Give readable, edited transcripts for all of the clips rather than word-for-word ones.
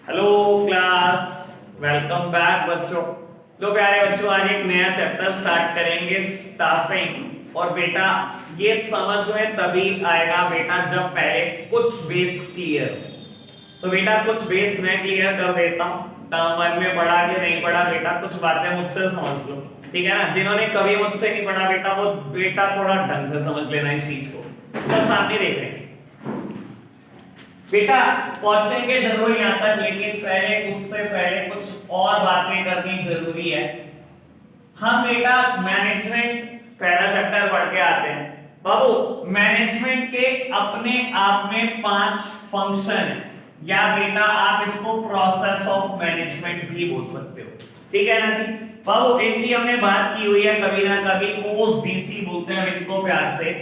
Hello class, welcome back बच्चों। लो प्यारे बच्चों, आज एक नया चैप्टर स्टार्ट करेंगे, स्टाफिंग। और बेटा ये समझ में तभी आएगा बेटा जब पहले कुछ बेस क्लियर हो। तो बेटा कुछ बेस मैं क्लियर कर देता हूँ, मन में पढ़ा कि नहीं पढ़ा बेटा कुछ बातें मुझसे समझ लो, ठीक है ना। जिन्होंने कभी मुझसे नहीं पढ़ा बेटा वो बेटा थोड़ा ढंग से समझ लेना इस चीज को। सब सामने देख रहे हैं बेटा, पहुंचेंगे जरूर यहां तक, लेकिन पहले उससे पहले कुछ और बातें करनी जरूरी है। हम बेटा मैनेजमेंट पहला चैप्टर पढ़ के आते हैं बाबू। मैनेजमेंट के अपने आप में 5 फंक्शन है, या बेटा आप इसको प्रोसेस ऑफ मैनेजमेंट भी बोल सकते हो, ठीक है ना जी बाबू। इनकी हमने बात की हुई है कभी ना कभी, OSDC बोलते हैं इनको प्यार से,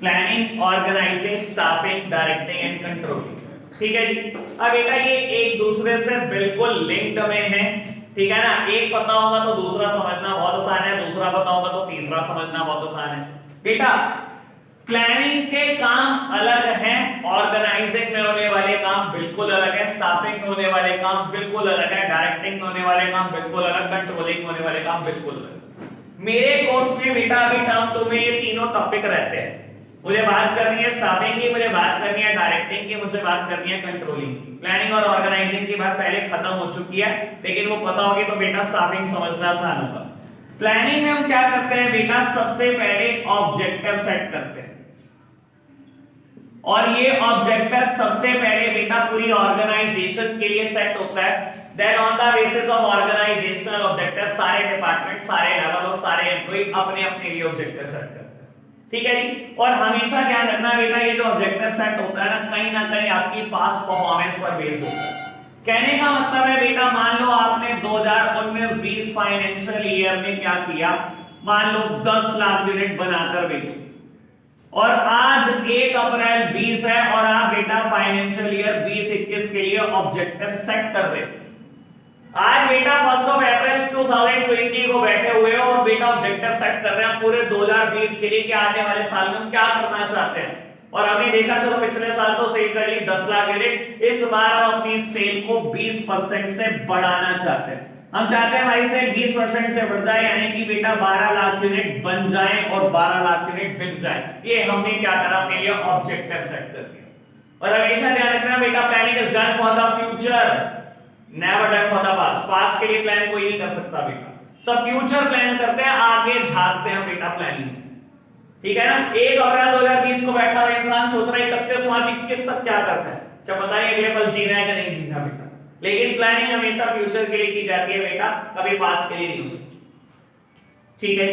planning, organizing, staffing, directing and controlling, ठीक है जी। अब बेटा ये एक दूसरे से बिल्कुल लिंक्ड में है, ठीक है ना। एक पता होगा तो दूसरा समझना बहुत आसान है, दूसरा पता होगा तो तीसरा समझना बहुत आसान है बेटा। प्लानिंग के काम अलग हैं, ऑर्गेनाइजिंग में होने वाले काम बिल्कुल अलग है, स्टाफिंग में होने वाले काम बिल्कुल अलग है, डायरेक्टिंग में होने वाले काम बिल्कुल अलग, कंट्रोलिंग में होने वाले काम बिल्कुल अलग। मेरे कोर्स में बेटा अभी टर्म 2 में ये तीनों टॉपिक रहते हैं। मुझे बात करनी है स्टाफिंग की, मुझे बात करनी है डायरेक्टिंग की, मुझे बात करनी है कंट्रोलिंग की। प्लानिंग और ऑर्गेनाइजिंग की बात पहले खत्म हो चुकी है, लेकिन वो पता होगी तो बेटा स्टाफिंग समझना आसान होगा। प्लानिंग में हम क्या करते हैं बेटा, सबसे पहले ऑब्जेक्टिव सेट करते हैं, और ये ऑब्जेक्टिव सबसे पहले बेटा पूरी ऑर्गेनाइजेशन के लिए सेट होता है। Then on the basis of organizational objective सारे डिपार्टमेंट, सारे लेवल और सारे एम्प्लॉय अपने अपने लिए ऑब्जेक्टिव सेट करते हैं, ठीक है जी। और हमेशा ध्यान रखना बेटा, ये जो ऑब्जेक्टिव सेट होता है ना कहीं आपकी पास्ट परफॉर्मेंस पर बेस्ड होता है। कहने का मतलब है बेटा, मान लो आपने 2019-20 फाइनेंशियल ईयर में क्या किया, मान लो 10 लाख यूनिट बनाकर बेची, और आज 1 अप्रैल 20 है और आप बेटा फाइनेंशियल ईयर 20-21 के लिए ऑब्जेक्टिव सेट कर रहे हो। आज बेटा 1 अप्रैल 2020 को बैठे हुए हो और बेटा ऑब्जेक्टिव सेट कर रहे हैं पूरे 2020 के लिए कि आने वाले साल में हम क्या करना चाहते हैं। और हमने देखा चलो पिछले साल तो सेल कर ली 10 लाख यूनिट, इस बार हम अपनी सेल को 20% से बढ़ाना चाहते हैं। हम चाहते हैं भाई सेल 20% से बढ़ जाए, यानी कि बेटा 12 लाख यूनिट बन जाए और 12 लाख यूनिट बिक जाए। ये हमने क्या करा, अपने लिए ऑब्जेक्टिव सेट कर दिया। और हमेशा ध्यान रखना बेटा, planning is done for the future, never done for the past. Past के लिए प्लान कोई नहीं कर सकता बेटा, सब फ्यूचर प्लान करते हैं, आगे झांकते हैं बेटा प्लानिंग, ठीक है ना। 1 अप्रैल 2020 को बैठा हुआ इंसान सोच रहा है 31 तक क्या करना है, जब पता नहीं अगले पल जीना है कि नहीं जीना बेटा। लेकिन प्लानिंग हमेशा फ्यूचर के लिए की जाती है बेटा, कभी पास्ट के लिए नहीं हो सकती, ठीक है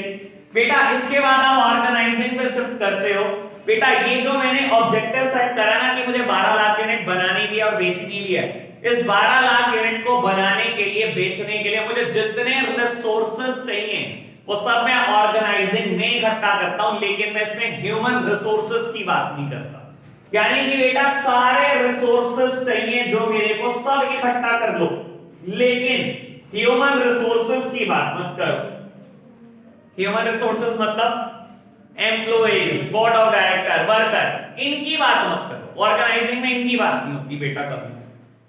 बेटा। इसके बाद आप ऑर्गेनाइजिंग पे शिफ्ट करते हो बेटा। ये जो मैंने ऑब्जेक्टिव सेट करा ना कि मुझे 12 लाख यूनिट बनानी भी है और बेचनी भी है, इस 12 लाख यूनिट को बनाने के लिए, बेचने के लिए मुझे जितने रिसोर्सेज चाहिए वो सब मैं ऑर्गेनाइजिंग में इकट्ठा करता हूं, लेकिन मैं इसमें ह्यूमन रिसोर्सेज की बात नहीं करता। यानी कि बेटा सारे रिसोर्सेज चाहिए जो मेरे को, सब इकट्ठा कर लो, लेकिन ह्यूमन रिसोर्सेज की बात मत करो। ह्यूमन रिसोर्सेज मतलब employees, board of director, worker, इनकी बात मत करो। ऑर्गेनाइजिंग में इनकी बात नहीं होती बेटा कभी,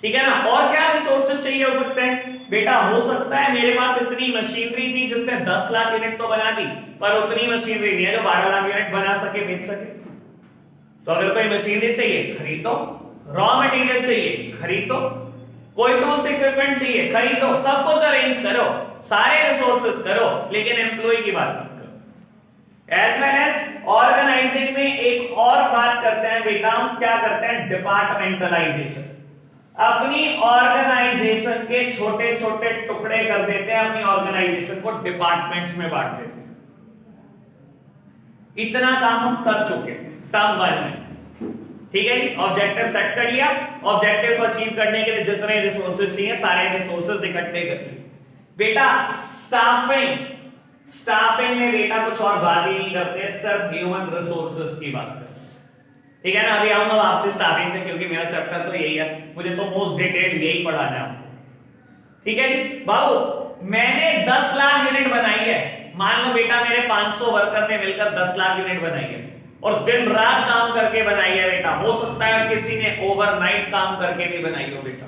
ठीक है ना। और क्या रिसोर्सेज चाहिए हो सकते हैं बेटा, हो सकता है मेरे पास इतनी मशीनरी थी जिसने 10 लाख यूनिट तो बना दी, पर उतनी मशीनरी नहीं है जो 12 लाख यूनिट बना सके, बेच सके। तो अगर कोई मशीनरी चाहिए खरीदो, रॉ मटेरियल चाहिए खरीदो, कोई टूल्स इक्विपमेंट चाहिए खरीदो, सब कुछ अरेंज करो, सारे रिसोर्सेज करो, लेकिन एम्प्लॉय की बात मत करो। एज वेल एज ऑर्गेनाइजिंग में एक और बात करते हैं बेटा, हम क्या करते हैं, डिपार्टमेंटलाइजेशन। अपनी ऑर्गेनाइजेशन के छोटे छोटे टुकड़े कर देते हैं, अपनी ऑर्गेनाइजेशन को डिपार्टमेंट्स में बांट देते हैं। इतना काम हम कर चुके टर्म 1 में, ठीक है जी। ऑब्जेक्टिव सेट कर लिया, ऑब्जेक्टिव को अचीव करने के लिए जितने रिसोर्सेज चाहिए सारे रिसोर्सेज इकट्ठे कर लिए बेटा। स्टाफिंग में बेटा कुछ और बात ही नहीं करते, सिर्फ ह्यूमन रिसोर्सेज की बात करते, ठीक है ना। अभी आऊंगा आपसे स्टाफिंग में, क्योंकि मेरा चैप्टर तो यही है, मुझे तो मोस्ट डिटेल्ड यही पढ़ाना है आपको, ठीक है जी बाबू। मैंने 10 लाख यूनिट बनाई है, मान लो बेटा मेरे 500 वर्कर ने मिलकर 10 लाख यूनिट बनाई है, और दिन रात काम करके बनाई है बेटा। हो सकता है किसी ने ओवरनाइट काम करके भी बनाई हो बेटा,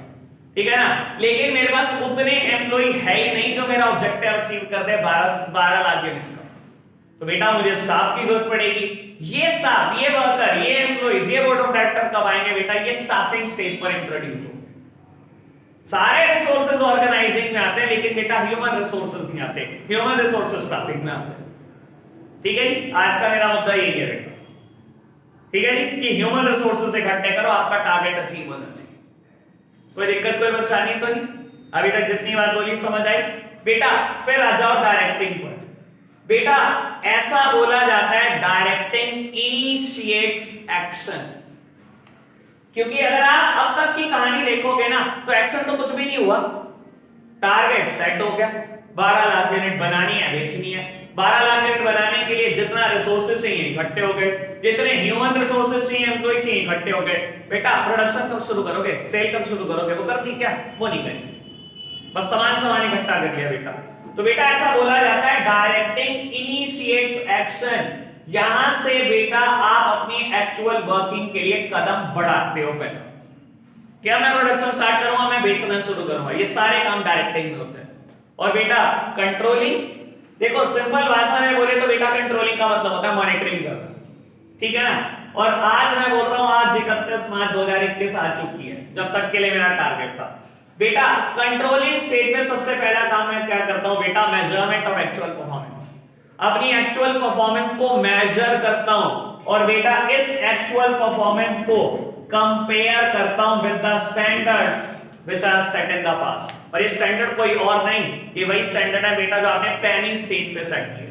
ठीक है ना, लेकिन मेरे पास उतने एम्प्लॉय है ही नहीं जो मेरा ऑब्जेक्टिव अचीव कर दे 12 लाख यूनिट का। तो बेटा मुझे स्टाफ की जरूरत पड़ेगी। ये स्टाफ, ये वर्कर, ये एम्प्लॉइज, ये बोर्ड ऑफ डायरेक्टर कब आएंगे बेटा? ये स्टाफिंग स्टेज पर इंट्रोड्यूस होंगे। सारे रिसोर्सेज ऑर्गेनाइजिंग में आते हैं, लेकिन बेटा ह्यूमन रिसोर्सेज नहीं आते, ह्यूमन रिसोर्सेज स्टाफिंग में आते हैं। ठीक है जी, आज का मेरा मुद्दा यही है बेटा। ठीक है जी, कि ह्यूमन रिसोर्सेज इकट्ठे करो, आपका टारगेट अचीव होना चाहिए। कोई दिक्कत, कोई परेशानी तो नहीं? अभी तक जितनी बात बोली समझ आई बेटा? फिर आ जाओ डायरेक्टिंग पर। बेटा ऐसा बोला जाता है डायरेक्टिंग इनिशिएट्स एक्शन, क्योंकि अगर आप अब तक की कहानी देखोगे ना तो एक्शन तो कुछ भी नहीं हुआ। टारगेट सेट हो गया, 12 लाख यूनिट बनानी है, बेचनी है। 12 लाख यूनिट बनाने के लिए जितना रिसोर्सेज चाहिए इकट्ठे हो गए, जितने ह्यूमन रिसोर्सेज चाहिए, एम्प्लॉय चाहिए, इकट्ठे हो गए। बेटा प्रोडक्शन कब शुरू करोगे? सेल कब शुरू करोगे? वो कर दी क्या? वो नहीं करी, बस सामान इकट्ठा कर लिया बेटा। तो बेटा ऐसा बोला जाता है डायरेक्टिंग इनिशिएट्स एक्शन। यहां से बेटा आप अपनी एक्चुअल वर्किंग के लिए कदम बढ़ाते हो। पहले क्या मैं प्रोडक्शन स्टार्ट करूंगा, मैं बेचना शुरू करूंगा, ये सारे काम डायरेक्टिंग में होते हैं। और बेटा कंट्रोलिंग, देखो सिंपल भाषा में बोले तो बेटा कंट्रोलिंग का मतलब होता है मॉनिटरिंग करना। ठीक है ना? और आज मैं बोल रहा हूं, आज 31 मार्च 2021 आ चुकी है, जब तक के लिए मेरा टारगेट था। बेटा कंट्रोलिंग स्टेज में सबसे पहला काम मैं क्या करता हूं बेटा? Measurement of actual performance. अपनी एक्चुअल परफॉर्मेंस को मेजर करता हूं, और बेटा इस एक्चुअल परफॉर्मेंस को कंपेयर करता हूं with the standards which are set in the past. और ये स्टैंडर्ड कोई और नहीं, ये वही स्टैंडर्ड है बेटा जो आपने प्लानिंग स्टेज पे सेट किया।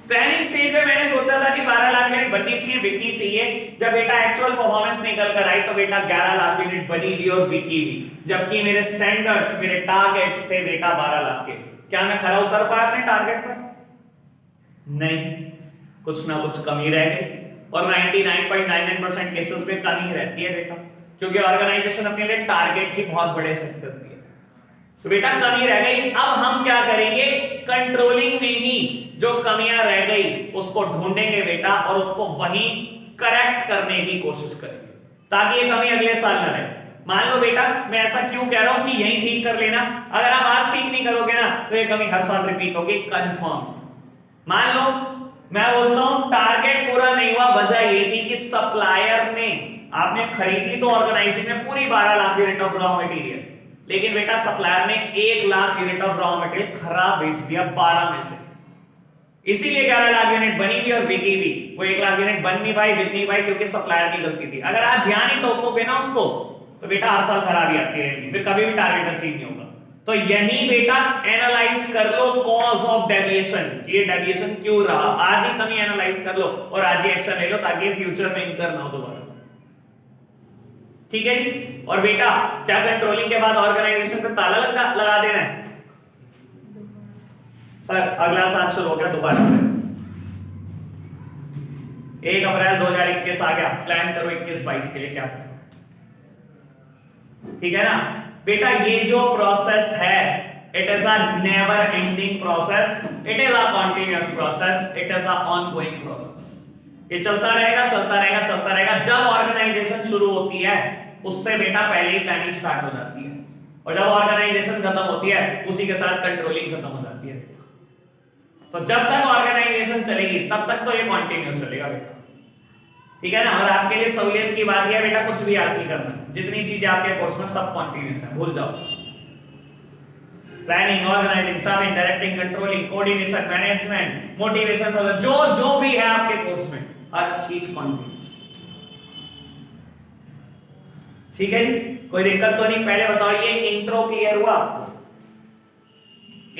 प्लानिंग स्टेज पे मैंने सोचा था कि 12 लाख यूनिट बननी चाहिए, बिकनी चाहिए। जब बेटा एक्चुअल परफॉर्मेंस निकल कर आई तो बेटा 11 लाख यूनिट बनी भी और बिकी भी, जबकि मेरे स्टैंडर्ड्स, मेरे टारगेट्स थे बेटा 12 लाख के। क्या मैं खरा उतर पाया था टारगेट पर? नहीं, कुछ ना कुछ कमी रह गई। और 99.99% केसेस में कमी रहती है बेटा, क्योंकि ऑर्गेनाइजेशन अपने लिए टारगेट ही बहुत बड़े सेट करती है। तो बेटा कमी रह गई, अब हम क्या करेंगे? कंट्रोलिंग में ही जो कमियां रह गई उसको ढूंढेंगे बेटा, और उसको वहीं करेक्ट करने की कोशिश करेंगे, ताकि ये कमी अगले साल न रहे। मान लो बेटा, मैं ऐसा क्यों कह रहा हूं कि यहीं ठीक कर लेना, अगर आप आज ठीक नहीं करोगे ना तो ये कमी हर साल रिपीट होगी, कंफर्म। मान लो मैं बोलता हूं टारगेट पूरा नहीं हुआ, वजह ये थी कि सप्लायर ने, आपने खरीदी तो ऑर्गेनाइजिंग में पूरी 12 lakh unit of raw material, लेकिन बेटा सप्लायर ने 1 lakh unit of raw material खराब बेच दिया 12 में से। इसीलिए 11 लाख यूनिट बनी भी और बिकी भी। वो 1 लाख यूनिट बन नहीं पाई, बिक नहीं पाई, क्योंकि सप्लायर की गलती थी। अगर आज यहां नहीं टोकोगे ना उसको तो बेटा हर साल खराबी आती रहेगी, फिर कभी भी टारगेट अचीव नहीं होगा। तो यही बेटा एनालाइज कर लो कॉज ऑफ डेविएशन, ये डेविएशन क्यों रहा, आज ही कमी एनालाइज कर लो और आज ही एक्शन ले लो, ताकि फ्यूचर में इनकर ना हो दोबारा। ठीक है जी? और बेटा क्या कंट्रोलिंग के बाद ऑर्गेनाइजेशन पे ताला लगा देना है? सर अगला साल शुरू हो गया दोबारा, 1 अप्रैल 2021 आ गया, प्लान करो 21-22 के लिए क्या करो। ठीक है ना बेटा? ये जो प्रोसेस है, it is a never ending process, it is a continuous process, it is a ongoing process. ये चलता रहेगा, चलता रहेगा, चलता रहेगा। जब ऑर्गेनाइजेशन शुरू होती है उससे बेटा पहले ही प्लानिंग स्टार्ट हो जाती है, और जब ऑर्गेनाइजेशन खत्म होती है उसी के साथ कंट्रोलिंग खत्म हो जाती है। तो जब तक ऑर्गेनाइजेशन चलेगी तब तक तो ये कंटीन्यूअस चलेगा बेटा। ठीक है ना? और आपके लिए सहूलियत की बात है बेटा, कुछ भी याद नहीं करना, जितनी चीजें आपके कोर्स में सब कंटीन्यूअस है, भूल जाओ। प्लानिंग, ऑर्गेनाइजिंग, सब, directing, controlling, coordination, management, motivation, जो भी है आपके कोर्स में हर चीज कंटीन्यूअस। ठीक है जी? कोई दिक्कत तो नहीं? पहले बताओ ये इंट्रो क्लियर हुआ आपको?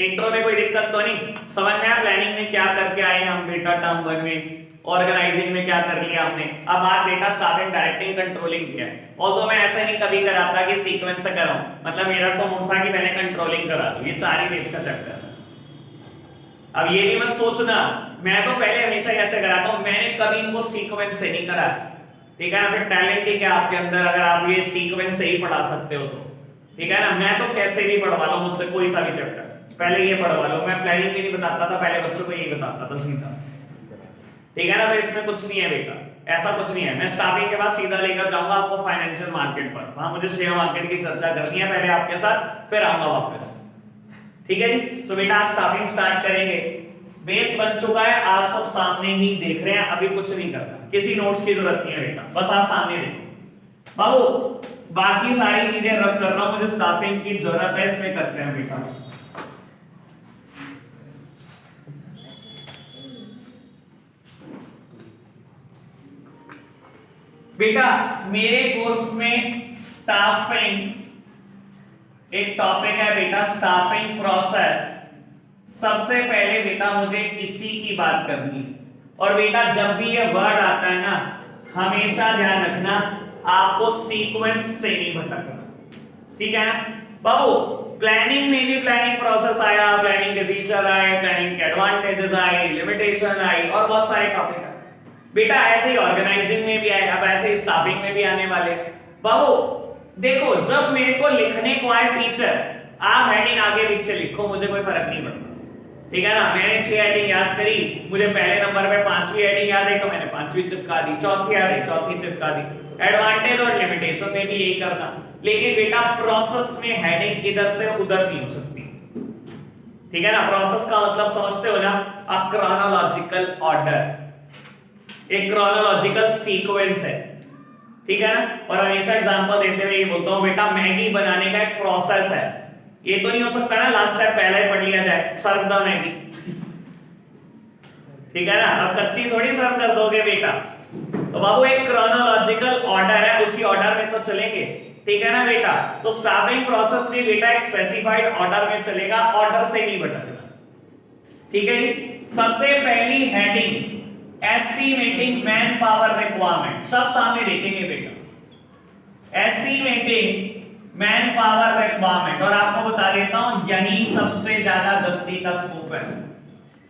इंट्रो में कोई दिक्कत तो नहीं? समझ में आया प्लानिंग में क्या करके आए हम बेटा टर्म 1 में, ऑर्गेनाइजिंग में क्या कर लिया हमने। अब बात बेटा स्टार्टिंग डायरेक्टिंग कंट्रोलिंग की है। ऑल्दो मैं ऐसा नहीं कभी कराता कि सीक्वेंस से कराऊं, मतलब मेरा तो मूड था कि पहले कंट्रोलिंग करा दूं, ये 4 ही पेज का चैप्टर है। अब ये भी मत सोचना मैं तो पहले हमेशा ऐसे कराता हूं, मैंने कभी इनको सीक्वेंस से नहीं करा। ठीक है ना? फिर टैलेंट ही क्या आपके अंदर, अगर आप ये सीक्वेंस से ही पढ़ा सकते हो तो। ठीक है ना? मैं तो कैसे भी पढ़वा लो मुझसे कोई सा भी चैप्टर, पहले ये पढ़वा लो। मैं प्लानिंग भी नहीं बताता था, पहले बच्चों को यही बताता था सीधा। ठीक है ना? तो इसमें कुछ नहीं है बेटा, ऐसा कुछ नहीं है। मैं स्टाफिंग के बाद सीधा लेकर जाऊंगा आपको फाइनेंशियल मार्केट पर, वहां मुझे शेयर मार्केट की चर्चा करनी है पहले आपके साथ, फिर आऊंगा वापस। ठीक है जी, तो बेटा आज स्टाफिंग स्टार्ट करेंगे। बेस बन चुका है, आप सब सामने ही देख रहे हैं, अभी कुछ नहीं करना, किसी नोट्स की जरूरत नहीं है बेटा, बस आप सामने देखो। बाबू बाकी सारी चीजें रब कर रहा हूं, मुझे स्टाफिंग की जरूरत है, इसमें करते हैं बेटा। बेटा मेरे कोर्स में स्टाफिंग एक टॉपिक है बेटा, स्टाफिंग प्रोसेस। सबसे पहले बेटा मुझे इसी की बात करनी है, और बेटा जब भी ये वर्ड आता है ना, हमेशा ध्यान रखना आपको सीक्वेंस से नहीं भटकना, ठीक है ना बाबू। प्लानिंग में भी प्लानिंग प्रोसेस आया, प्लानिंग के फीचर आए, प्लानिंग के एडवांटेजेस आए, लिमिटेशन आई, और बहुत सारे टॉपिक है बेटा। ऐसे ही ऑर्गेनाइजिंग में भी आएगा, अब ऐसे ही स्टाफिंग में भी आने वाले बाबू। देखो जब मेरे को लिखने को आए फीचर, आप हेडिंग आगे पीछे लिखो, मुझे कोई फर्क नहीं पड़ता, ठीक है ना। मैंने 6 हेडिंग याद करी, मुझे पहले नंबर पे 5वीं हेडिंग याद है तो मैंने 5वीं चिपका दी, चौथी याद है चौथी चिपका दी। एडवांटेज और लिमिटेशन में भी यही करना, लेकिन बेटा प्रोसेस में हेडिंग इधर से उधर नहीं हो सकती, ठीक है ना। प्रोसेस का मतलब समझते हो ना, अ क्रोनोलॉजिकल ऑर्डर, एक क्रोनोलॉजिकल सीक्वेंस है, ठीक है ना। और हमेशा एग्जांपल देते हुए ये बोलता हूं बेटा, मैगी बनाने का एक प्रोसेस है, ये तो नहीं हो सकता ना लास्ट स्टेप पहले ही पढ़ लिया जाए, सर्व द मैगी, ठीक है ना। अब कच्ची थोड़ी सर्व कर दोगे बेटा, तो बाबू एक क्रोनोलॉजिकल ऑर्डर है, उसी ऑर्डर में तो चलेंगे, ठीक है ना बेटा। तो स्टाफिंग प्रोसेस भी बेटा एक स्पेसिफाइड ऑर्डर में चलेगा, ऑर्डर से नहीं भटकना, ठीक है जी। सबसे पहली heading estimating man power requirement, सब सामने देखेंगे बेटा, एस्टिमेटिंग मैन पावर रिक्वायरमेंट। और आपको बता देता हूं यही सबसे ज्यादा गलती का स्कोप है,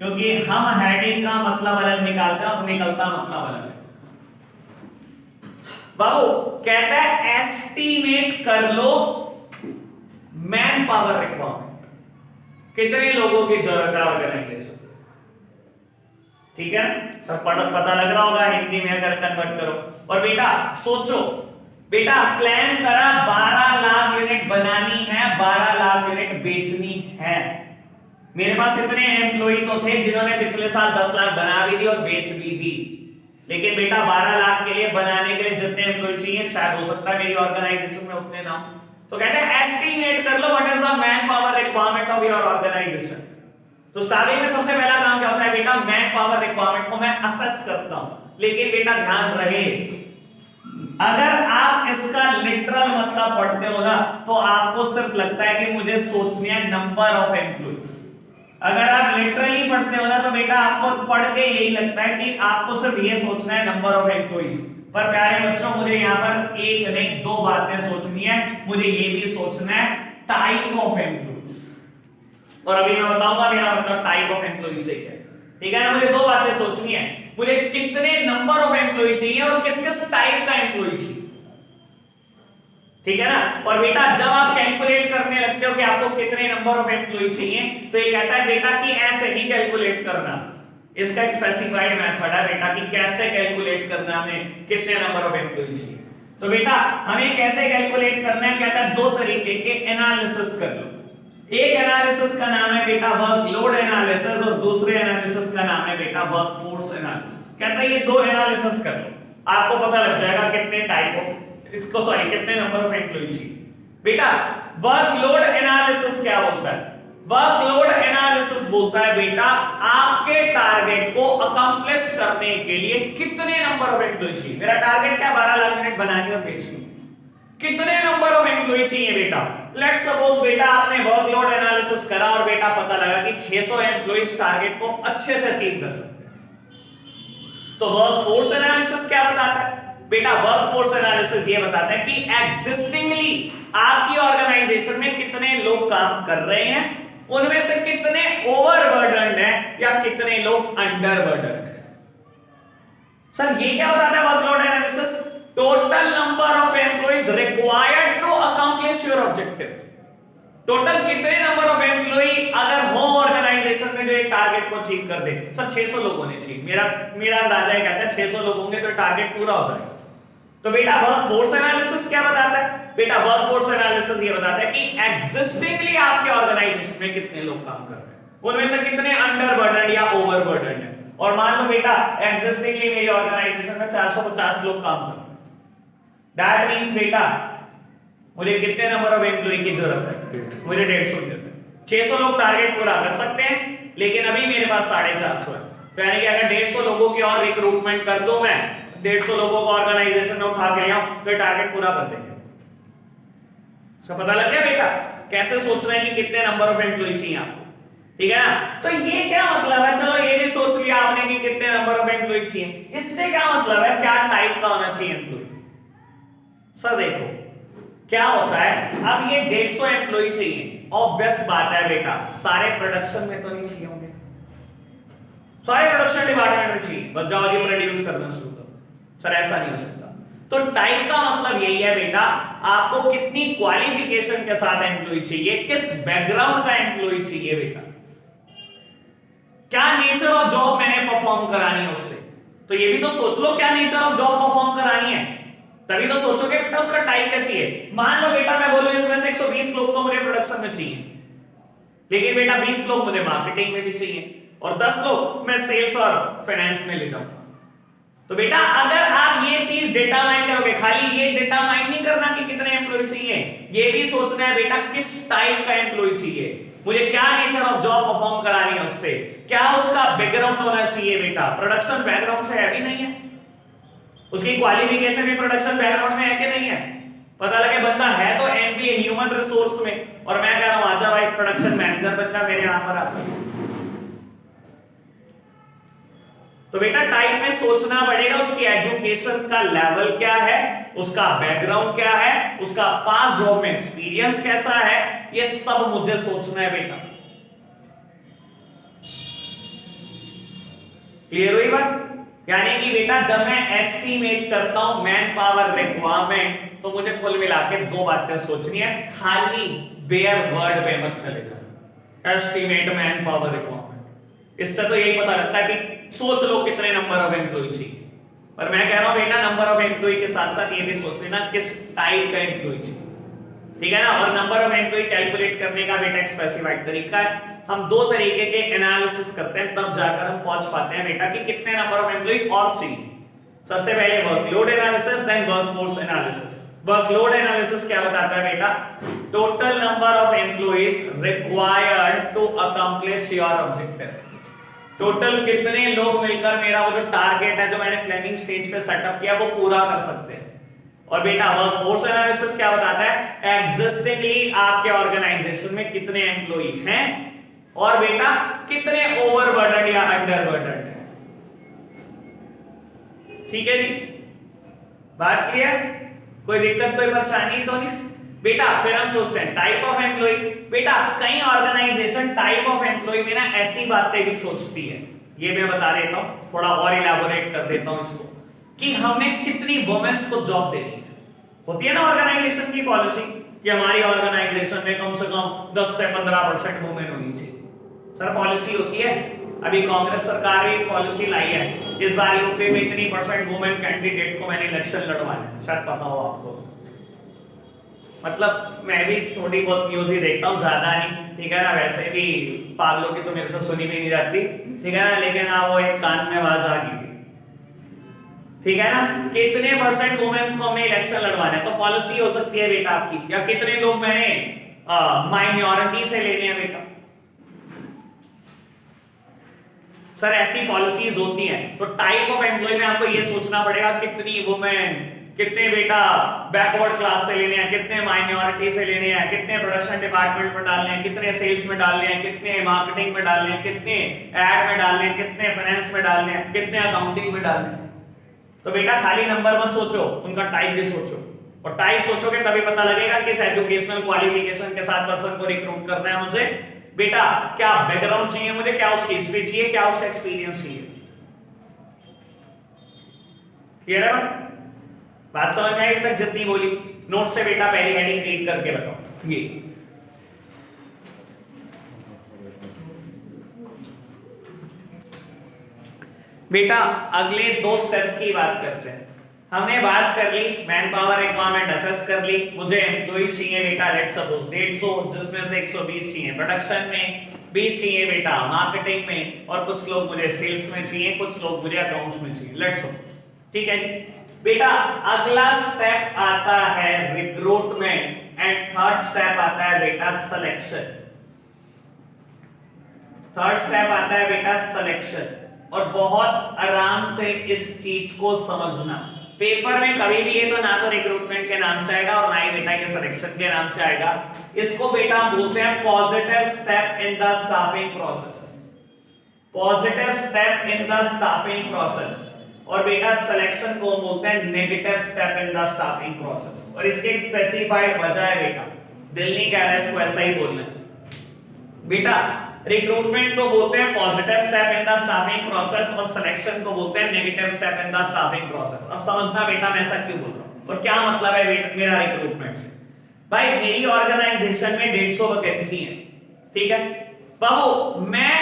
क्योंकि हम हेडिंग का मतलब अलग निकालते हैं और निकलता मतलब अलग है। बाबू कहता है एस्टिमेट कर लो मैन पावर रिक्वायरमेंट, कितने लोगों की जरूरत है ऑर्गेनाइजेशन, ठीक है। सब पता लग रहा होगा हिंदी में अगर कन्वर्ट करो। और बेटा सोचो बेटा, प्लान करा 12 लाख यूनिट बनानी है, 12 लाख यूनिट बेचनी है। मेरे पास इतने एम्प्लॉई तो थे जिन्होंने पिछले साल 10 लाख बना भी दी और बेच भी दी, लेकिन बेटा 12 लाख के लिए बनाने के लिए जितने एम्प्लॉय चाहिए शायद हो सकता है मेरी ऑर्गेनाइजेशन में उतने ना हो। तो कहते हैं एस्टिमेट कर लो what is the manpower requirement of your organization. तो स्टार्टिंग में सबसे पहला काम क्या होता है बेटा, मैन पावर रिक्वायरमेंट को मैं असेस करता हूं। लेकिन बेटा ध्यान रहे, अगर आप इसका लिटरल मतलब पढ़ते हो ना, तो आपको सिर्फ लगता है कि मुझे सोचनी है नंबर ऑफ एम्प्लॉइज। अगर आप लिटरली पढ़ते हो ना, तो बेटा आपको पढ़ के यही लगता है कि आपको सिर्फ ये सोचना है नंबर ऑफ एम्प्लॉइज। पर प्यारे बच्चों, मुझे यहाँ पर एक नहीं 2 बातें सोचनी है, मुझे ये भी सोचना है टाइप ऑफ एम्प्लॉइज। और अभी मैं बताऊंगा मेरा मतलब टाइप ऑफ एम्प्लॉइज से क्या है, ठीक है ना। मुझे 2 बातें सोचनी है, मुझे कितने नंबर ऑफ एम्प्लॉय चाहिए और किस किस टाइप का एम्प्लॉय चाहिए, ठीक है ना। और बेटा जब आप कैलकुलेट करने लगते हो कि आपको कितने नंबर ऑफ एम्प्लॉय चाहिए, तो ये कहता है बेटा कि ऐसे नहीं कैलकुलेट करना, इसका एक स्पेसिफाइड मेथड है बेटा कि कैसे कैलकुलेट करना, हमें कितने नंबर ऑफ एम्प्लॉय चाहिए। तो बेटा हमें कैसे कैलकुलेट करना है, कहता है 2 तरीके के एनालिसिस कर लो। एक एनालिसिस का नाम है बेटा वर्कलोड एनालिसिस और दूसरे एनालिसिस का नाम है बेटा वर्कफोर्स एनालिसिस। कहता है ये 2 एनालिसिस कर लो, आपको पता लग जाएगा कितने टाइप ऑफ इसको कितने नंबर ऑफ एम्प्लॉय चाहिए। बेटा वर्कलोड एनालिसिस क्या बोलता है, वर्कलोड एनालिसिस बोलता है बेटा आपके टारगेट को अकम्प्लिश करने के लिए कितने नंबर ऑफ एम्प्लॉय चाहिए। मेरा टारगेट क्या 12 लाख यूनिट बनानी और बेचनी, कितने नंबर ऑफ एम्प्लॉय चाहिए बेटा। लेट्स सपोज बेटा आपने वर्कलोड एनालिसिस करा और बेटा पता लगा कि 600 एम्प्लॉइज टारगेट को अच्छे से अचीव कर सकते हैं। तो वर्कफोर्स एनालिसिस क्या बताता है बेटा, वर्कफोर्स एनालिसिस ये बताता है कि एग्जिस्टिंगली आपकी ऑर्गेनाइजेशन में कितने लोग काम कर रहे हैं, उनमें से कितने ओवरबर्डन्ड हैं या कितने लोग अंडरबर्डन्ड हैं। सर ये क्या बताता है workload analysis, total number of employees required to accomplish your objective. Total कितने नंबर ऑफ एम्प्लॉय अगर हो ऑर्गेनाइजेशन में जो एक टारगेट को अचीव कर दे। सर 600 लोग होने चाहिए, मेरा अंदाजा है, कहता है 600 लोग होंगे तो टारगेट पूरा हो जाएगा। तो बेटा वर्क फोर्स एनालिसिस क्या बताता है? बेटा वर्क फोर्स एनालिसिस ये बताता है कि एग्जिस्टिंगली आपके ऑर्गेनाइजेशन में कितने लोग काम कर रहे हैं, उनमें से कितने अंडर बर्डन या ओवर बर्डन है। और मान लो बेटा एग्जिस्टिंगली मेरी ऑर्गेनाइजेशन में 450 लोग काम कर रहे हैं, दैट मींस बेटा मुझे कितने नंबर ऑफ एम्प्लॉय की जरूरत है? मुझे 150 की जरूरत है। 600 लोग टारगेट पूरा कर सकते हैं, लेकिन अभी मेरे पास 450 है, तो यानी कि अगर 150 लोगों की और रिक्रूटमेंट कर दूं मैं, 150 लोगों को ऑर्गेनाइजेशन में उठा के ले आऊं, तो टारगेट पूरा कर देंगे। सब पता लग गया बेटा कैसे सोचना है कि कितने नंबर ऑफ एम्प्लॉय चाहिए आपको, ठीक है ना? तो ये क्या मतलब है, चलो ये भी सोच लिया आपने कि कितने नंबर ऑफ एम्प्लॉय चाहिए, इससे क्या मतलब है, क्या टाइप का होना चाहिए एम्प्लॉय? सर देखो क्या होता है, अब ये 150 एम्प्लॉय चाहिए, ऑब्वियस बात है बेटा सारे प्रोडक्शन में तो नहीं चाहिए होंगे, सारे प्रोडक्शन डिपार्टमेंट में चाहिए, बस जाओ जी प्रोड्यूस करना शुरू करो। सर ऐसा नहीं हो सकता। तो टाइप का मतलब यही है बेटा, आपको कितनी क्वालिफिकेशन के साथ एम्प्लॉय चाहिए, किस बैकग्राउंड का एम्प्लॉय चाहिए बेटा, क्या नेचर ऑफ जॉब मैंने परफॉर्म करानी है उससे। तो ये भी तो सोच लो क्या नेचर ऑफ जॉब परफॉर्म करानी है, तभी तो सोचोगे बेटा उसका टाइप क्या चाहिए। मान लो बेटा मैं बोलूं इसमें से 120 लोग तो मुझे प्रोडक्शन में चाहिए, लेकिन बेटा 20 लोग मुझे मार्केटिंग में भी चाहिए और 10 लोग मैं सेल्स और फाइनेंस में ले जाऊंगा। तो बेटा अगर आप ये चीज डेटा माइन करोगे, खाली ये डेटा माइन नहीं करना कि कितने एम्प्लॉय चाहिए, ये भी सोचना है बेटा किस टाइप का एम्प्लॉय चाहिए, मुझे क्या नेचर ऑफ जॉब परफॉर्म करानी है उससे, क्या उसका बैकग्राउंड होना चाहिए बेटा, प्रोडक्शन बैकग्राउंड से है भी नहीं है, उसकी क्वालिफिकेशन भी प्रोडक्शन बैकग्राउंड में है कि नहीं है। पता लगे बंदा है तो एमबीए ह्यूमन रिसोर्स में, और मैं कह रहा हूं आजा भाई प्रोडक्शन मैनेजर बनना मेरे यहां पर आता है। तो बेटा टाइप में सोचना पड़ेगा उसकी एजुकेशन का लेवल क्या है, उसका बैकग्राउंड क्या है, उसका पास जॉब में एक्सपीरियंस कैसा है, ये सब मुझे सोचना है बेटा। क्लियर हुई बात? यानी कि बेटा जब मैं एस्टीमेट करता हूं मैन पावर रिक्वायरमेंट, तो मुझे कुल मिला के दो बातें सोचनी है, खाली बेयर वर्ड पे मत चलेगा एस्टीमेट मैन पावर रिक्वायरमेंट। इससे तो यही पता लगता है कि सोच लो कितने नंबर ऑफ एम्प्लॉय चाहिए, पर मैं कह रहा हूं बेटा नंबर ऑफ एम्प्लॉय के साथ साथ ये भी सोच लेना किस टाइप का एम्प्लॉय चाहिए, ठीक है ना। और नंबर ऑफ एम्प्लॉय कैलकुलेट करने का बेटा एक स्पेसिफाइड तरीका है, हम दो तरीके के एनालिसिस करते हैं तब जाकर हम पहुंच पाते हैं बेटा कि कितने नंबर ऑफ एम्प्लॉय और चाहिए। सबसे पहले workload analysis, then workforce analysis. Workload analysis क्या बताता है बेटा, total number of employees required to accomplish your objective, total कितने लोग मिलकर मेरा वो जो टारगेट है जो मैंने प्लानिंग स्टेज पे सेटअप किया वो पूरा कर सकते हैं। और बेटा वर्कफोर्स एनालिसिस क्या बताता है, एग्जिस्टिंगली आपके ऑर्गेनाइजेशन में कितने एम्प्लॉई हैं और बेटा कितने ओवरबर्डन या अंडरबर्डन है। ठीक है जी, बात क्लियर, कोई दिक्कत कोई परेशानी तो नहीं बेटा। फिर हम सोचते हैं टाइप ऑफ एम्प्लॉय। बेटा कई ऑर्गेनाइजेशन टाइप ऑफ एम्प्लॉय में ना ऐसी बातें भी सोचती है, ये मैं बता देता हूं, थोड़ा और इलैबोरेट कर देता हूं इसको, कि हमें कितनी वुमेन्स को जॉब देनी है। होती है ना ऑर्गेनाइजेशन की पॉलिसी कि हमारी ऑर्गेनाइजेशन में कम से कम 10 से 15% वुमेन होनी चाहिए। सर पॉलिसी होती है, अभी कांग्रेस सरकार भी पॉलिसी लाई है, इस बार यूपी में इतनी % वुमेन कैंडिडेट को मैंने इलेक्शन लड़वाना, शायद पता हो आपको। मतलब मैं भी थोड़ी बहुत न्यूज ही देखता हूँ, ज्यादा नहीं, ठीक है ना, वैसे भी पागलों की तो मेरे से सुनी भी नहीं जाती, ठीक है ना, लेकिन हाँ वो एक कान में आवाज आ गई थी, ठीक है ना, कितने % वुमेन्स को हमें इलेक्शन लड़वाना है। तो पॉलिसी हो सकती है बेटा आपकी, या कितने लोग मैंने माइनॉरिटी से लेने हैं बेटा। सर ऐसी पॉलिसीज होती हैं। तो टाइप ऑफ एम्प्लॉय में आपको ये सोचना पड़ेगा कितनी वुमेन, कितने बेटा बैकवर्ड क्लास से लेने हैं, कितने माइनॉरिटी से लेने हैं, कितने प्रोडक्शन डिपार्टमेंट में डालने हैं, कितने सेल्स में डालने हैं, कितने मार्केटिंग में डालने हैं, कितने एड में डालने हैं, कितने फाइनेंस में डालने हैं, कितने अकाउंटिंग में डालने हैं। तो बेटा खाली नंबर मत सोचो, उनका टाइप भी सोचो, और टाइप सोचोगे तभी पता लगेगा किस एजुकेशनल क्वालिफिकेशन के साथ पर्सन को रिक्रूट करना है मुझे, बेटा क्या बैकग्राउंड चाहिए मुझे, क्या उसकी हिस्ट्री चाहिए, क्या उसका एक्सपीरियंस चाहिए। क्लियर है बात समझ में आई तक जितनी बोली? नोट से बेटा पहली हेडिंग रीड करके बताओ। ये बेटा अगले 2 स्टेप्स की बात करते हैं। हमने बात कर ली मैन पावर रिक्वायरमेंट असेस कर ली, मुझे एम्प्लॉय चाहिए बेटा लेट्स सपोज 150 जिसमें से 120 चाहिए प्रोडक्शन में, 20 चाहिए बेटा मार्केटिंग में, और कुछ लोग मुझे सेल्स में चाहिए, कुछ लोग मुझे अकाउंट्स में चाहिए लेट्स सपोज। ठीक है बेटा अगला स्टेप आता है रिक्रूटमेंट एंड थर्ड स्टेप आता है बेटा सिलेक्शन। थर्ड स्टेप आता है बेटा सिलेक्शन, और बहुत आराम से इस चीज को समझना। पेपर में कभी भी ये तो ना तो रिक्रूटमेंट के नाम से आएगा और ना ही बेटा ये सिलेक्शन के नाम से आएगा। इसको बेटा बोलते हैं positive step in the staffing process, positive step in the staffing process, और बेटा सिलेक्शन को बोलते हैं negative step in the staffing process. और इसके एक स्पेसिफाइड वजह है बेटा, दिल नहीं कह रहा इसको ऐसा ही बोलना है बेटा। रिक्रूटमेंट को बोलते हैं positive step in the staffing process और सिलेक्शन को बोलते हैं negative step in the staffing process. अब समझना बेटा मैं ऐसा क्यों बोल रहा हूं और क्या मतलब है मेरा रिक्रूटमेंट से। भाई मेरी ऑर्गेनाइजेशन में 150 वैकेंसी है, ठीक है बाबू, मैं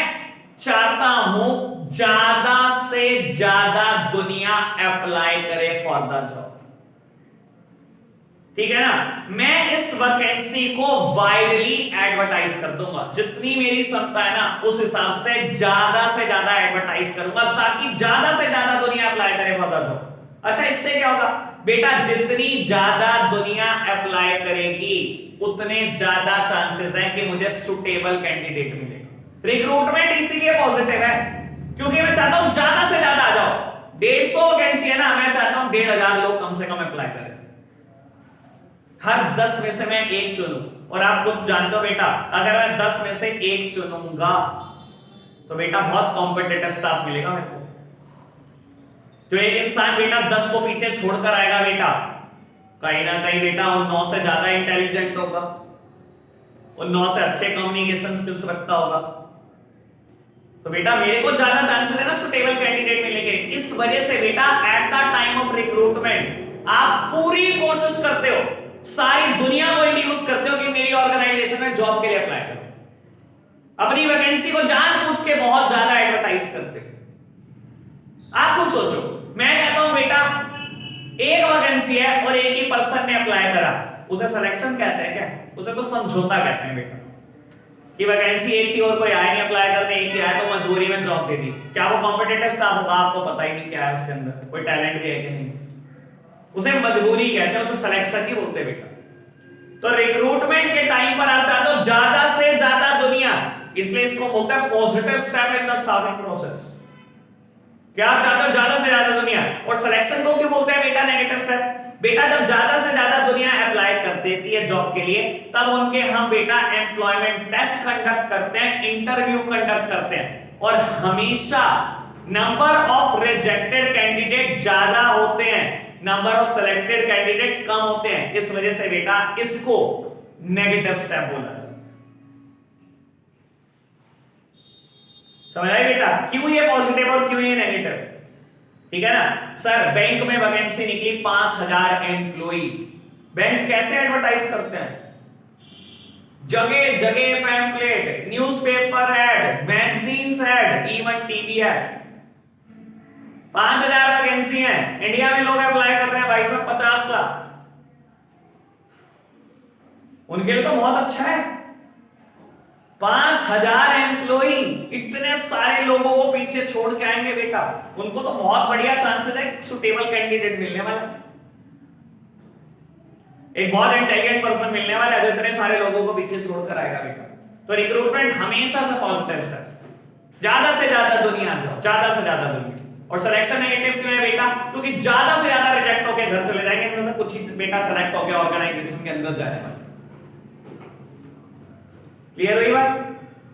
चाहता हूं ज्यादा से ज्यादा दुनिया अप्लाई करे फॉर द जॉब, ठीक है ना। मैं इस वैकेंसी को वाइडली एडवर्टाइज कर दूंगा, जितनी मेरी क्षमता है ना उस हिसाब से ज्यादा एडवर्टाइज करूंगा ताकि ज्यादा से ज्यादा दुनिया अप्लाई करे फॉर द जॉब। अच्छा इससे क्या होगा बेटा, जितनी ज्यादा दुनिया अप्लाई करेगी उतने ज्यादा चांसेस हैं कि मुझे सुटेबल कैंडिडेट मिलेगा। रिक्रूटमेंट इसीलिए पॉजिटिव है क्योंकि मैं चाहता हूं ज्यादा से ज्यादा आ जाओ। 150 वैकेंसी है ना, मैं चाहता हूं 1500 लोग कम से कम अप्लाई करें, हर 10 में से मैं एक चुनूं। और आप खुद जानते हो बेटा, अगर मैं 10 में से एक चुनूंगा तो बेटा बहुत कॉम्पिटिटिव स्टाफ मिलेगा मेरे को। जो एक इंसान बेटा 10 को पीछे छोड़कर आएगा बेटा, कहीं ना कहीं बेटा वो 9 से ज्यादा इंटेलिजेंट होगा, वो 9 से अच्छे कम्युनिकेशन स्किल्स रखता होगा, तो बेटा मेरे को ज्यादा चांसेस है ना सुटेबल कैंडिडेट मिलने के। इस वजह से बेटा at the time of recruitment आप पूरी कोशिश करते हो, सारी दुनिया को इंट्रोड्यूस करते हो कि मेरी ऑर्गेनाइजेशन में जॉब के लिए अप्लाई करो। अपनी वैकेंसी को जानबूझ के बहुत ज्यादा एडवर्टाइज करते हो। आप खुद सोचो, मैं कहता हूं बेटा एक वैकेंसी है और एक ही पर्सन ने अप्लाई करा, उसे सिलेक्शन कहते हैं क्या? उसे तो समझौता कहते हैं बेटा, कि वैकेंसी एक थी और कोई आया नहीं अप्लाई करने, एक ही आया तो मजबूरी में जॉब दे दी। क्या वो कॉम्पिटिटिव स्टाफ होगा? आपको पता ही नहीं क्या है उसके अंदर, कोई टैलेंट भी है कि नहीं, उसे मजबूरी कहते हैं, उसे सिलेक्शन नहीं बोलते बेटा। तो रिक्रूटमेंट के टाइम पर आप चाहते हो ज्यादा से ज्यादा दुनिया, इसलिए इसको बोलते हैं positive step in the staffing process. क्या आप चाहते हो ज्यादा से ज्यादा दुनिया, और सिलेक्शन को क्यों बोलते हैं बेटा नेगेटिव स्टेप? बेटा जब ज्यादा से ज्यादा दुनिया अप्लाई कर देती है जॉब के लिए, तब उनके हम बेटा एम्प्लॉयमेंट टेस्ट कंडक्ट करते हैं, इंटरव्यू कंडक्ट करते हैं, और हमेशा नंबर ऑफ रिजेक्टेड कैंडिडेट ज्यादा होते हैं, नंबर ऑफ सिलेक्टेड कैंडिडेट कम होते हैं। इस वजह से बेटा इसको नेगेटिव स्टेप बोला जाता है। समझ आए बेटा क्यों ये पॉजिटिव और क्यों ये नेगेटिव? ठीक है ना सर, बैंक में वैकेंसी निकली 5000 एम्प्लॉय, बैंक कैसे एडवर्टाइज करते हैं? जगह जगह pamphlet, newspaper ad, magazines ad, even TV ad. 5000 vacancy है, इंडिया में लोग अप्लाई कर रहे हैं भाई साहब 50 लाख, उनके लिए तो बहुत अच्छा है। 5000 एम्प्लॉय, इतने सारे लोगों को पीछे छोड़ के आएंगे बेटा, उनको तो बहुत बढ़िया चांसेस है सुटेबल कैंडिडेट मिलने वाला, एक बहुत इंटेलिजेंट पर्सन मिलने वाला है जो इतने सारे लोगों को पीछे छोड़कर आएगा बेटा। तो रिक्रूटमेंट हमेशा से पॉजिटिव स्टेप, ज्यादा से ज्यादा दुनिया आ जाओ, ज्यादा से ज्यादा दुनिया। और सिलेक्शन नेगेटिव क्यों है बेटा? क्योंकि ज्यादा से ज्यादा रिजेक्ट होकर घर चले जाएंगे, इनमें से कुछ ही बेटा सेलेक्ट होकर ऑर्गेनाइजेशन के अंदर जाएगा। क्लियर हुई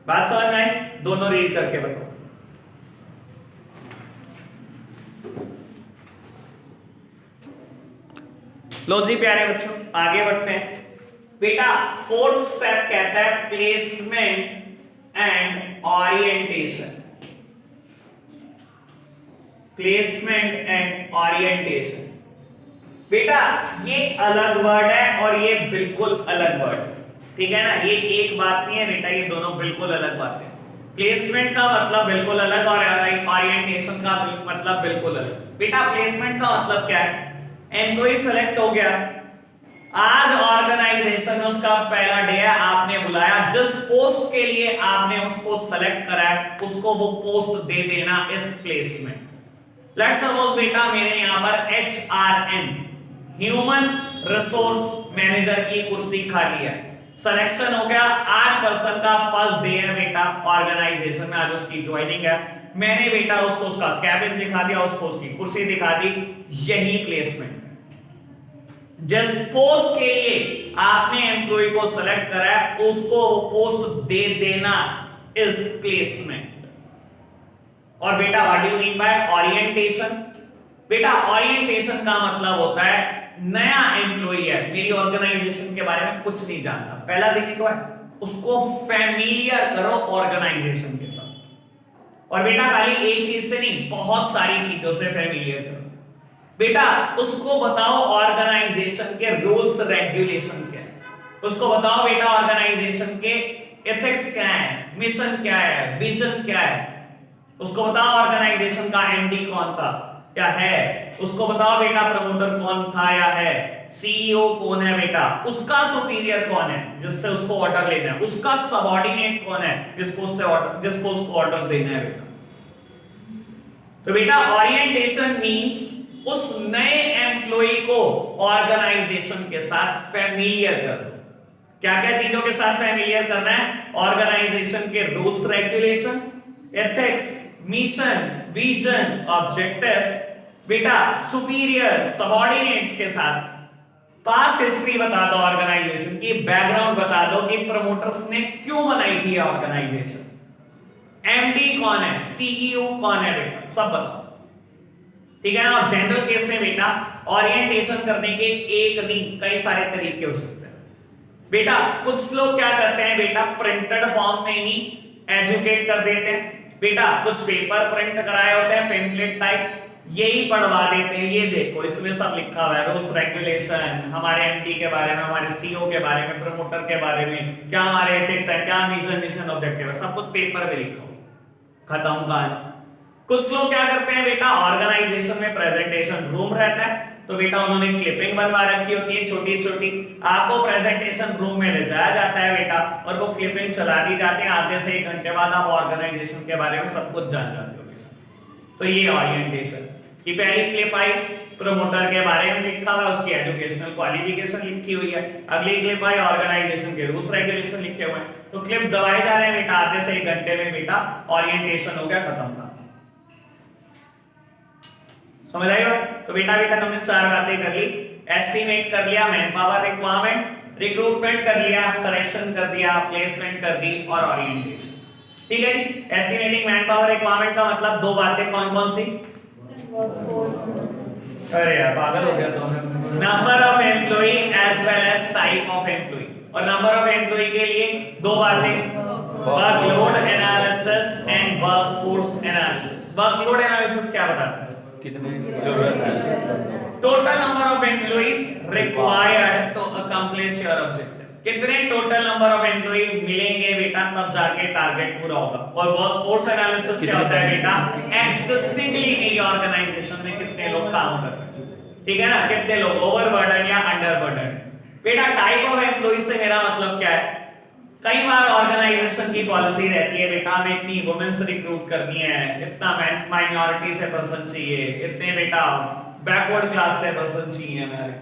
बात समझ में आई? दोनों रीड करके बताओ। लो जी प्यारे बच्चों आगे बढ़ते हैं बेटा। फोर्थ स्टेप कहता है placement and orientation. Placement and orientation बेटा ये अलग वर्ड है और ये बिल्कुल अलग वर्ड है, ठीक है ना। ये एक बात नहीं है बेटा, ये दोनों बिल्कुल अलग बात है। प्लेसमेंट का मतलब बिल्कुल अलग और ओरिएंटेशन का मतलब बिल्कुल अलग। बेटा प्लेसमेंट का मतलब क्या है? एम्प्लॉय सेलेक्ट हो गया, आज ऑर्गेनाइजेशन में उसका पहला डे है, आपने बुलाया, जिस पोस्ट के लिए आपने उसको सेलेक्ट करा है उसको वो पोस्ट दे देना इस प्लेसमेंट। लेट्स सपोज बेटा मेरे यहां पर HRM ह्यूमन रिसोर्स मैनेजर की कुर्सी खाली है, सिलेक्शन हो गया, 8 पर्सन का फर्स्ट डे है बेटा ऑर्गेनाइजेशन में, आज उसकी ज्वाइनिंग है, मैंने बेटा उसको उसका कैबिन दिखा दिया, उसको उसकी कुर्सी दिखा दी, यही प्लेसमेंट। जिस पोस्ट के लिए आपने एम्प्लॉय को सेलेक्ट करा है उसको वो पोस्ट दे देना इज प्लेसमेंट। और बेटा what do you mean by orientation? बेटा ओरिएंटेशन का मतलब होता है नया एम्प्लॉय है, मेरी ऑर्गेनाइजेशन के बारे में कुछ नहीं जानता, पहला दिन ही तो है, उसको फैमिलियर करो ऑर्गेनाइजेशन के साथ। और बेटा खाली एक चीज से नहीं, बहुत सारी चीजों से फैमिलियर करो। बेटा उसको बताओ ऑर्गेनाइजेशन के रूल्स रेगुलेशन क्या है, उसको बताओ बेटा ऑर्गेनाइजेशन के एथिक्स क्या है, मिशन क्या है, विजन क्या है, उसको बताओ ऑर्गेनाइजेशन का एमडी कौन था क्या है, उसको बताओ बेटा प्रमोटर कौन था या है, सीईओ कौन है बेटा, उसका सुपीरियर कौन है जिससे उसको ऑर्डर लेना है, उसका सबऑर्डिनेट कौन है जिसको उसको ऑर्डर देना है बेटा। तो बेटा ओरिएंटेशन मींस उस नए एम्प्लॉय को ऑर्गेनाइजेशन के साथ फैमिलियर कर दो। क्या क्या चीजों के साथ फैमिलियर करना है? ऑर्गेनाइजेशन के rules regulation, ethics, mission, vision, objectives, बेटा सुपीरियर सबऑर्डिनेट्स के साथ पास्ट हिस्ट्री बता दो, ऑर्गेनाइजेशन की बैकग्राउंड बता दो कि प्रमोटर्स ने क्यों बनाई थी ऑर्गेनाइजेशन, एमडी कौन है, सीईओ कौन है बेटा, सब बताओ, ठीक है ना। और जनरल केस में बेटा ओरिएंटेशन करने के एक नहीं कई सारे तरीके हो सकते हैं। बेटा कुछ लोग क्या करते हैं बेटा प्रिंटेड फॉर्म में ही एजुकेट कर देते हैं, बेटा कुछ पेपर प्रिंट कराए होते हैं पेम्पलेट टाइप, यही पढ़वा देते हैं, ये देखो इसमें सब लिखा हुआ है, रूल्स रेगुलेशन, हमारे एमडी के बारे में, हमारे सीईओ के बारे में, प्रमोटर के बारे में, क्या हमारे एथिक्स है, क्या मिशन ऑब्जेक्टिव है, सब कुछ पेपर पे लिखा हो, खत्म कहानी। कुछ लोग क्या करते हैं बेटा ऑर्गेनाइजेशन में प्रेजेंटेशन रूम रहता है, तो बेटा उन्होंने क्लिपिंग बनवा रखी होती है छोटी छोटी, आपको प्रेजेंटेशन रूम में ले जाया जाता है बेटा और वो क्लिपिंग चला दी जाती है, आधे से 1 घंटे बाद आप ऑर्गेनाइजेशन के बारे में सब कुछ जान जाते हो बेटा। तो ये ओरिएंटेशन की पहली क्लिप आई, प्रमोटर के बारे में लिखा हुआ है, उसकी एजुकेशनल क्वालिफिकेशन लिखी हुई है, अगली क्लिप आई ऑर्गेनाइजेशन के रूल्स रेगुलेशन लिखे हुए हैं, तो क्लिप दबाए जा रहे हैं बेटा, आधे से 1 घंटे में बेटा ओरिएंटेशन हो गया, खत्म था। समझ आई बात? तो बेटा हमने 4 बातें कर ली, एस्टिमेट कर लिया, मैन पावर रिक्वायरमेंट, रिक्रूटमेंट कर लिया, सिलेक्शन कर दिया, प्लेसमेंट कर दी और ओरिएंटेशन, ठीक है जी। एस्टिमेटिंग मैन पावर रिक्वायरमेंट का मतलब 2 बातें कौन कौन सी? अरे यार पागल हो गया तो, number of employee as well as type of employee, और नंबर ऑफ एम्प्लॉय के लिए 2 बातें, workload analysis and workforce analysis. Workload analysis क्या बताता है? कितने जरूरत है, total number of employees required to accomplish your objective, कितने टोटल नंबर ऑफ एम्प्लॉय मिलेंगे बेटा तब जाके टारगेट पूरा होगा। और वर्कफोर्स एनालिसिस क्या होता है बेटा? एक्सिस्टिंगली मेरी ऑर्गेनाइजेशन में कितने लोग काम कर रहे हैं, ठीक है ना, कितने लोग ओवरबर्डन या अंडरबर्डन। बेटा टाइप ऑफ एम्प्लॉय से मेरा मतलब क्या है? कई बार ऑर्गेनाइजेशन की पॉलिसी रहती है बेटा हमें इतनी वुमेन्स रिक्रूट करनी है, इतना माइनॉरिटी से पर्सन चाहिए, इतने बेटा बैकवर्ड क्लास से पर्सन चाहिए हमारे,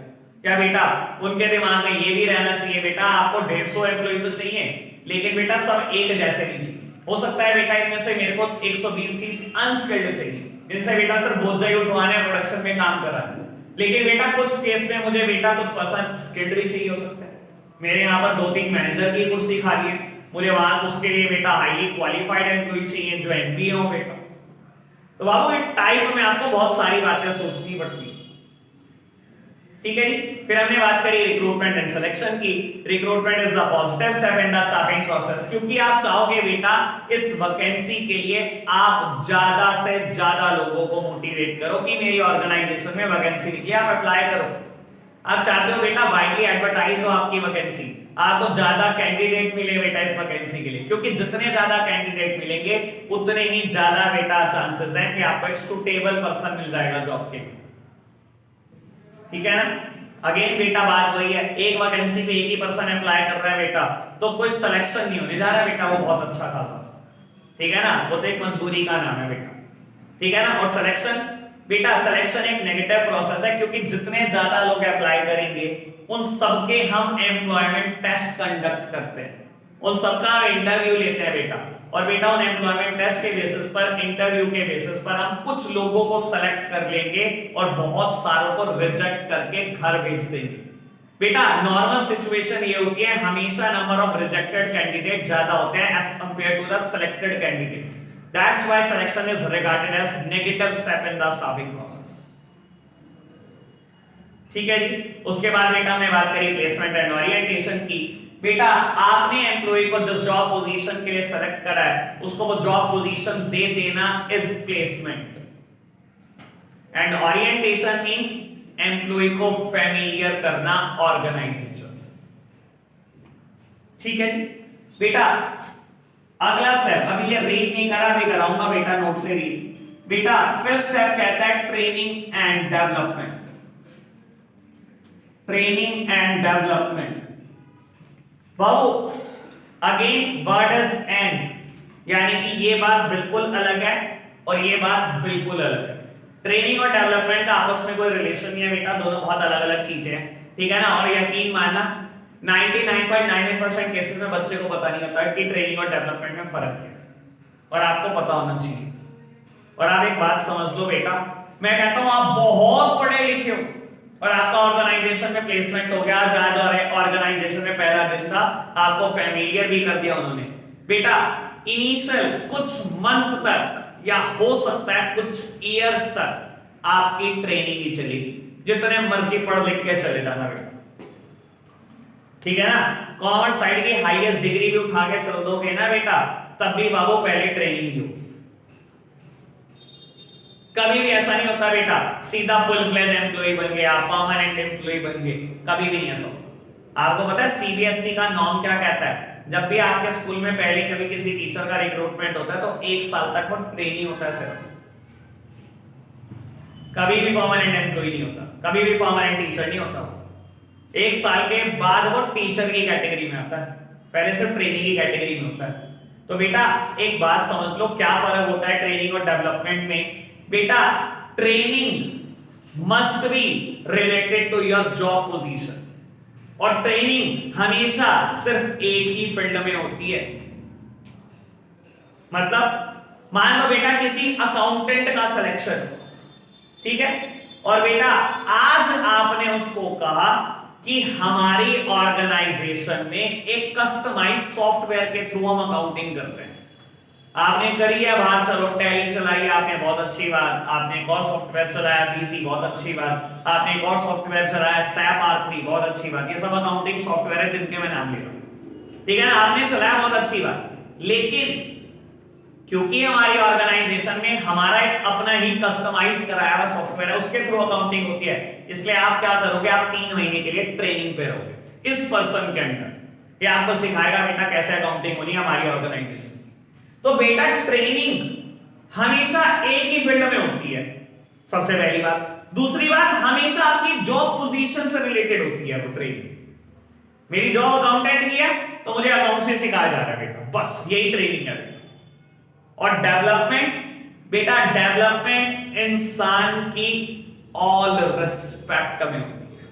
क्या बेटा उनके दिमाग में ये भी रहना चाहिए बेटा आपको 150 एम्प्लॉय तो चाहिए, लेकिन बेटा सब एक जैसे नहीं चाहिए, हो सकता है बेटा इनमें से मेरे को 120-30 अनस्किल्ड चाहिए जिनसे बेटा सिर्फ बोझ उठवाने प्रोडक्शन में काम कर रहा है, लेकिन बेटा कुछ केस में मुझे बेटा कुछ पर्सन स्किल्ड भी चाहिए हो सकता है। मेरे यहाँ पर 2-3 मैनेजर की कुर्सी खाली है, मुझे वहां उसके लिए बेटा हाईली क्वालिफाइड एम्प्लॉय चाहिए जो एमबीए हो बेटा। तो बाबू ये टाइप में आपको बहुत सारी बातें सोचनी पड़ती है, ठीक है जी। फिर हमने बात करी रिक्रूटमेंट एंड सिलेक्शन की। Recruitment is the positive step in the staffing process, क्योंकि आप चाहोगे बेटा इस वैकेंसी के लिए आप ज्यादा से ज्यादा लोगों को मोटिवेट करो कि मेरी ऑर्गेनाइजेशन में वैकेंसी निकली, आप अप्लाई करो। आप चाहते हो बेटा वाइडली एडवर्टाइज हो आपकी वैकेंसी, आपको ज्यादा कैंडिडेट मिले बेटा इस वैकेंसी के लिए, क्योंकि जितने ज्यादा कैंडिडेट मिलेंगे उतने ही ज्यादा बेटा चांसेस हैं कि आपको एक सुटेबल पर्सन मिल जाएगा जॉब के लिए। ठीक है ना? अगेन बेटा बात वही है, एक वैकेंसी पे एक ही पर्सन अप्लाई कर रहा है बेटा, तो कोई सिलेक्शन नहीं होने जा रहा है बेटा, वो बहुत अच्छा खासा। ठीक है ना? वो तो एक मजबूरी का नाम है बेटा। ठीक है ना? और सिलेक्शन बेटा, सिलेक्शन एक नेगेटिव प्रोसेस है, क्योंकि जितने ज्यादा लोग अप्लाई करेंगे उन सबके हम एम्प्लॉयमेंट टेस्ट कंडक्ट करते हैं, उन सबका इंटरव्यू लेते हैं बेटा, और बेटा उन एम्प्लॉयमेंट टेस्ट के बेसिस पर, इंटरव्यू के बेसिस पर हम कुछ लोगों को सेलेक्ट कर लेंगे और बहुत सारों को रिजेक्ट करके घर भेज देंगे। बेटा नॉर्मल सिचुएशन ये होती है, हमेशा नंबर ऑफ रिजेक्टेड कैंडिडेट ज्यादा होते हैं as compare to the selected candidate. That's why selection is regarded as negative step in the staffing process. ठीक है जी। उसके बाद बेटा हमने बात करी प्लेसमेंट एंड ओरिएंटेशन की। बेटा आपने एम्प्लॉय को जिस जॉब पोजीशन के लिए सेलेक्ट करा है उसको वो जॉब पोजीशन दे देना is placement. And orientation means employee को फैमिलियर करना ऑर्गेनाइजेशन से। ठीक है जी। बेटा अगला स्टेप, अभी ये रीड नहीं करा, अभी कराऊंगा बेटा नोट से रीड। बेटा फिफ्थ स्टेप कहता है training and development. Training and development Babu again word is and, यानी कि ये बात बिल्कुल अलग है और ये बात बिल्कुल अलग है। ट्रेनिंग और डेवलपमेंट का आपस में कोई रिलेशन नहीं है बेटा, दोनों बहुत अलग अलग चीजें हैं। ठीक है ना? और यकीन मानना 99.99% केसेस में बच्चे को पता नहीं होता है कि ट्रेनिंग और डेवलपमेंट में फर्क क्या है, और आपको पता होना चाहिए। और आप एक बात समझ लो बेटा, मैं कहता हूं आप बहुत पढ़े लिखे हो और आपका ऑर्गेनाइजेशन में प्लेसमेंट हो गया, आज ऑर्गेनाइजेशन में पहला दिन था, आपको फैमिलियर भी कर दिया उन्होंने। बेटा इनिशियल कुछ मंथ तक या हो सकता है कुछ ईयर्स तक आपकी ट्रेनिंग ही चलेगी, जितने मर्जी पढ़ लिख के चले जाना बेटा। ठीक है ना? कॉमर्स साइड की हाईएस्ट डिग्री भी उठा के चल दोगे ना बेटा, तब भी बाबू पहले ट्रेनिंग ही होगी। कभी भी ऐसा नहीं होता बेटा सीधा फुल फ्लेज एम्प्लॉय बन गया, परमानेंट एम्प्लॉय बन गए, कभी भी नहीं ऐसा होता। आपको पता है सीबीएसई का नॉर्म क्या कहता है? जब भी आपके स्कूल में पहले कभी किसी टीचर का रिक्रूटमेंट होता है तो 1 साल तक वो ट्रेनिंग होता है सिर्फ, कभी भी परमानेंट एम्प्लॉय नहीं होता, कभी भी परमानेंट टीचर नहीं होता। 1 साल के बाद वो टीचर की कैटेगरी में आता है, पहले सिर्फ ट्रेनिंग की कैटेगरी में होता है। तो बेटा एक बात समझ लो, क्या फर्क होता है ट्रेनिंग और डेवलपमेंट में? बेटा training must be related to your job position, और ट्रेनिंग हमेशा सिर्फ एक ही फील्ड में होती है। मतलब मान लो बेटा किसी अकाउंटेंट का सिलेक्शन, ठीक है, और बेटा आज आपने उसको कहा कि हमारी ऑर्गेनाइजेशन में एक कस्टमाइज सॉफ्टवेयर के थ्रू हम अकाउंटिंग करते हैं। आपने करी है बात, चलो टैली चलाई आपने, बहुत अच्छी बात। आपने एक और सॉफ्टवेयर चलाया बीसी, बहुत अच्छी बात। आपने एक और सॉफ्टवेयर चलाया सैप R3, बहुत अच्छी बात। ये सब अकाउंटिंग सॉफ्टवेयर है जिनके मैं नाम ले रहा हूं, ठीक है ना? आपने चलाया, बहुत अच्छी बात। लेकिन क्योंकि हमारी ऑर्गेनाइजेशन में हमारा एक अपना ही कस्टमाइज कराया हुआ सॉफ्टवेयर है, उसके थ्रू अकाउंटिंग होती है, इसलिए आप क्या करोगे, आप 3 महीने के लिए ट्रेनिंग पे रहोगे इस पर्सन के अंडर। ये आपको सिखाएगा बेटा कैसे अकाउंटिंग होनी है हमारी ऑर्गेनाइजेशन। तो बेटा ट्रेनिंग हमेशा एक ही फील्ड में होती है, सबसे पहली बात। दूसरी बात, हमेशा आपकी जॉब पोजीशन से रिलेटेड होती है वो ट्रेनिंग। मेरी जॉब अकाउंटेंट की है तो मुझे अकाउंट से सिखाया जा रहा है बेटा, बस यही ट्रेनिंग है। और डेवलपमेंट बेटा, डेवलपमेंट इंसान की ऑल रिस्पेक्ट में होती है।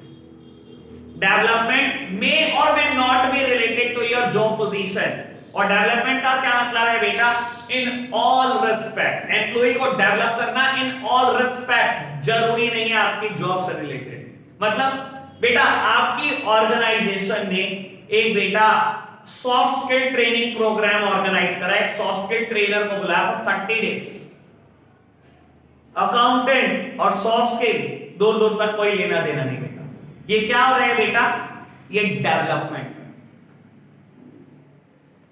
डेवलपमेंट मे और may not be related to your job position. और डेवलपमेंट का क्या मतलब है बेटा? In all respect. एम्प्लॉय को डेवलप करना इन ऑल रिस्पेक्ट, जरूरी नहीं है आपकी जॉब से रिलेटेड। मतलब बेटा आपकी ऑर्गेनाइजेशन ने एक बेटा soft skill training program organize करा, एक सॉफ्ट स्किल ट्रेनर को बुलाया फॉर 30 डेज। अकाउंटेंट और सॉफ्ट स्किल दूर दूर तक कोई लेना देना नहीं बेटा। ये क्या हो रहा है बेटा? ये डेवलपमेंट।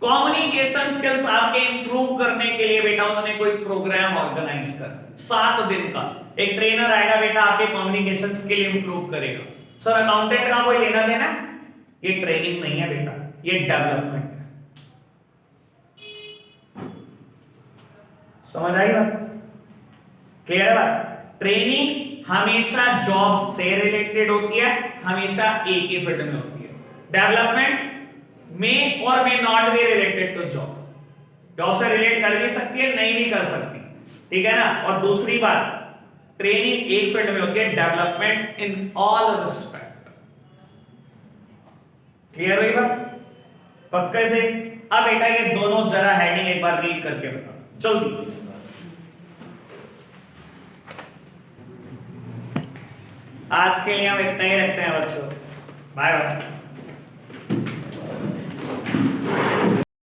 कम्युनिकेशन स्किल्स आपके इंप्रूव करने के लिए बेटा उन्होंने कोई प्रोग्राम ऑर्गेनाइज कर 7 दिन का। एक ट्रेनर आएगा बेटा, आपके कम्युनिकेशन स्किल इंप्रूव करेगा। सर अकाउंटेंट का कोई लेना देना? ये ट्रेनिंग नहीं है बेटा, ये डेवलपमेंट है। समझ आई बात? क्लियर है बात? ट्रेनिंग हमेशा जॉब से रिलेटेड होती है, हमेशा एक ही फील्ड में होती है। डेवलपमेंट में और may not be related to job, job से रिलेट कर भी सकती है, नहीं भी कर सकती, ठीक है ना। और दूसरी बात, ट्रेनिंग एक फील्ड में होती है, development in all respect. Clear हुई बात? पक्के से? अब बेटा ये दोनों जरा हेडिंग एक बार रीड करके बताओ जल्दी। आज के लिए हम इतना ही रखते हैं बच्चों, बाय बाय।